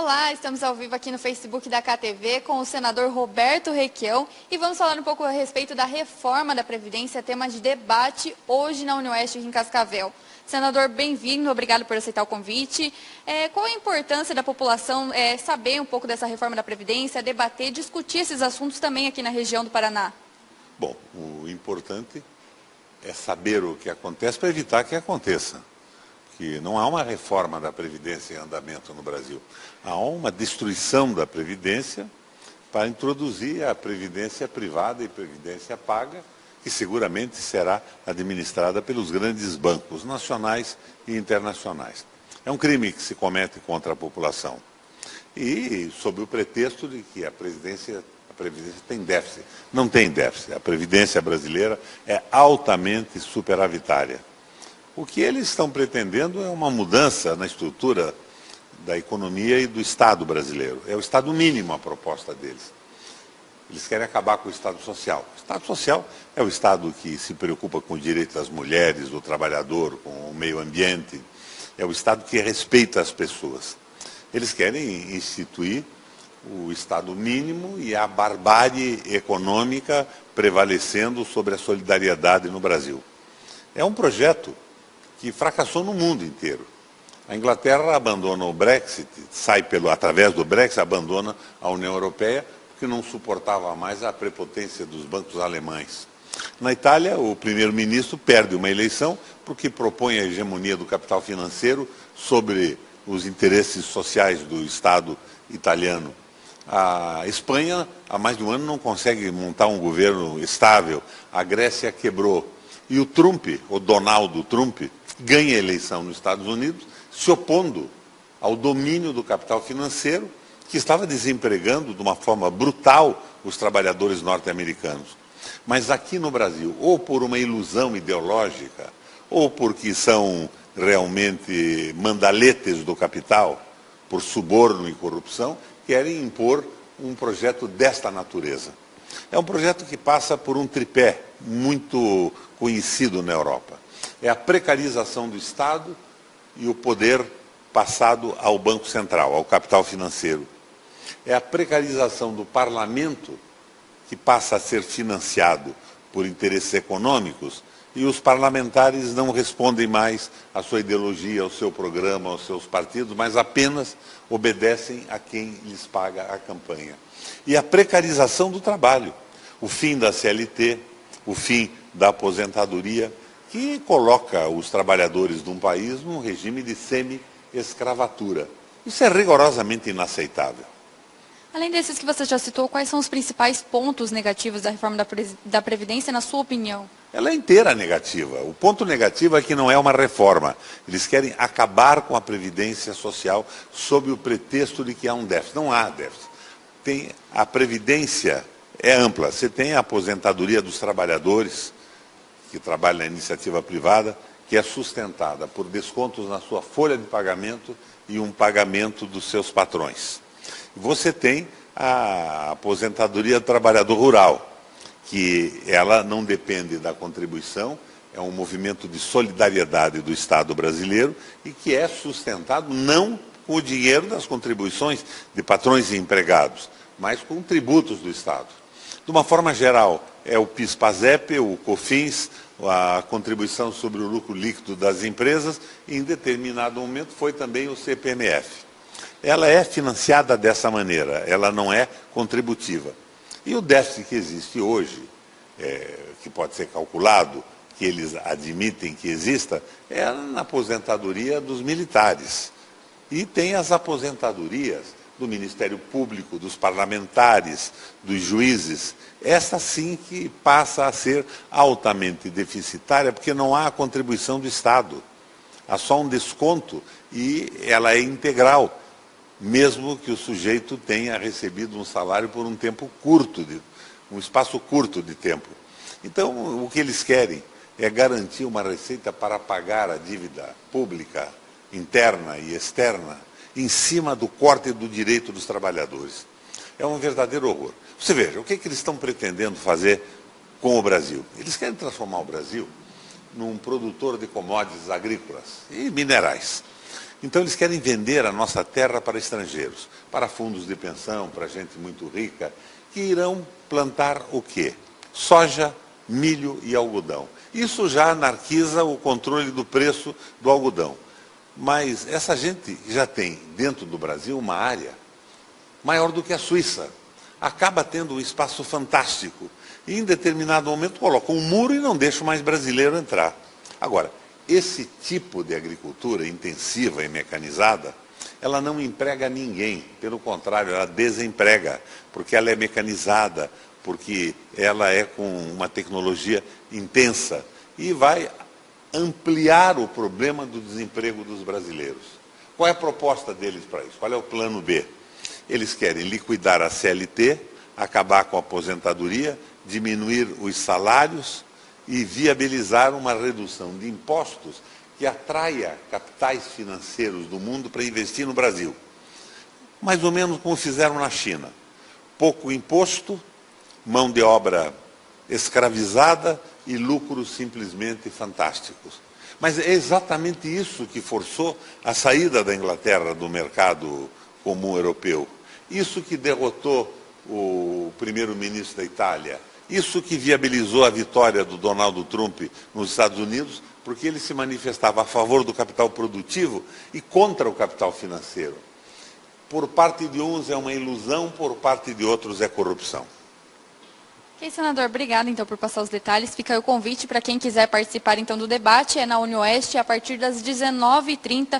Olá, estamos ao vivo aqui no Facebook da KTV com o senador Roberto Requião e vamos falar um pouco a respeito da reforma da Previdência, tema de debate hoje na UniOeste aqui em Cascavel. Senador, bem-vindo, obrigado por aceitar o convite. Qual a importância da população saber um pouco dessa reforma da Previdência, debater, discutir esses assuntos também aqui na região do Paraná? Bom, o importante é saber o que acontece para evitar que aconteça. Que não há uma reforma da Previdência em andamento no Brasil. Há uma destruição da Previdência para introduzir a Previdência privada e Previdência paga, que seguramente será administrada pelos grandes bancos nacionais e internacionais. É um crime que se comete contra a população. E sob o pretexto de que a Previdência tem déficit. Não tem déficit. A Previdência brasileira é altamente superavitária. O que eles estão pretendendo é uma mudança na estrutura da economia e do Estado brasileiro. É o Estado mínimo a proposta deles. Eles querem acabar com o Estado Social. O Estado Social é o Estado que se preocupa com o direito das mulheres, do trabalhador, com o meio ambiente. É o Estado que respeita as pessoas. Eles querem instituir o Estado mínimo e a barbárie econômica prevalecendo sobre a solidariedade no Brasil. É um projeto que fracassou no mundo inteiro. A Inglaterra abandona o Brexit, através do Brexit, abandona a União Europeia, porque não suportava mais a prepotência dos bancos alemães. Na Itália, o primeiro-ministro perde uma eleição porque propõe a hegemonia do capital financeiro sobre os interesses sociais do Estado italiano. A Espanha, há mais de um ano, não consegue montar um governo estável. A Grécia quebrou. E o Trump, o Donald Trump, ganha a eleição nos Estados Unidos, se opondo ao domínio do capital financeiro, que estava desempregando de uma forma brutal os trabalhadores norte-americanos. Mas aqui no Brasil, ou por uma ilusão ideológica, ou porque são realmente mandaletes do capital, por suborno e corrupção, querem impor um projeto desta natureza. É um projeto que passa por um tripé muito conhecido na Europa. É a precarização do Estado e o poder passado ao Banco Central, ao capital financeiro. É a precarização do parlamento, que passa a ser financiado por interesses econômicos, e os parlamentares não respondem mais à sua ideologia, ao seu programa, aos seus partidos, mas apenas obedecem a quem lhes paga a campanha. E a precarização do trabalho, o fim da CLT, o fim da aposentadoria, que coloca os trabalhadores de um país num regime de semi-escravatura. Isso é rigorosamente inaceitável. Além desses que você já citou, quais são os principais pontos negativos da reforma da Previdência, na sua opinião? Ela é inteira negativa. O ponto negativo é que não é uma reforma. Eles querem acabar com a Previdência Social sob o pretexto de que há um déficit. Não há déficit. A Previdência é ampla. Você tem a aposentadoria dos trabalhadores, que trabalham na iniciativa privada, que é sustentada por descontos na sua folha de pagamento e um pagamento dos seus patrões. Você tem a aposentadoria do trabalhador rural, que ela não depende da contribuição, é um movimento de solidariedade do Estado brasileiro e que é sustentado não com o dinheiro das contribuições de patrões e empregados, mas com tributos do Estado. De uma forma geral, é o PIS/PASEP, o COFINS, a contribuição sobre o lucro líquido das empresas, e em determinado momento foi também o CPMF. Ela é financiada dessa maneira, ela não é contributiva. E o déficit que existe hoje, que pode ser calculado, que eles admitem que exista, é na aposentadoria dos militares. E tem as aposentadorias do Ministério Público, dos parlamentares, dos juízes. Essa sim que passa a ser altamente deficitária, porque não há a contribuição do Estado. Há só um desconto e ela é integral, mesmo que o sujeito tenha recebido um salário por um tempo curto, um espaço curto de tempo. Então, o que eles querem é garantir uma receita para pagar a dívida pública, interna e externa, em cima do corte do direito dos trabalhadores. É um verdadeiro horror. Você veja, o que eles estão pretendendo fazer com o Brasil? Eles querem transformar o Brasil num produtor de commodities agrícolas e minerais. Então eles querem vender a nossa terra para estrangeiros, para fundos de pensão, para gente muito rica, que irão plantar o quê? Soja, milho e algodão. Isso já anarquiza o controle do preço do algodão. Mas essa gente já tem dentro do Brasil uma área maior do que a Suíça. Acaba tendo um espaço fantástico. E em determinado momento colocam um muro e não deixam mais brasileiro entrar. Agora, esse tipo de agricultura intensiva e mecanizada, ela não emprega ninguém. Pelo contrário, ela desemprega, porque ela é mecanizada, porque ela é com uma tecnologia intensa e vai ampliar o problema do desemprego dos brasileiros. Qual é a proposta deles para isso? Qual é o plano B? Eles querem liquidar a CLT, acabar com a aposentadoria, diminuir os salários e viabilizar uma redução de impostos que atraia capitais financeiros do mundo para investir no Brasil. Mais ou menos como fizeram na China. Pouco imposto, mão de obra escravizada e lucros simplesmente fantásticos. Mas é exatamente isso que forçou a saída da Inglaterra do mercado comum europeu. Isso que derrotou o primeiro-ministro da Itália. Isso que viabilizou a vitória do Donald Trump nos Estados Unidos, porque ele se manifestava a favor do capital produtivo e contra o capital financeiro. Por parte de uns é uma ilusão, por parte de outros é corrupção. Ok, senador, obrigada então por passar os detalhes. Fica aí o convite para quem quiser participar então do debate, é na UniOeste a partir das 19h30.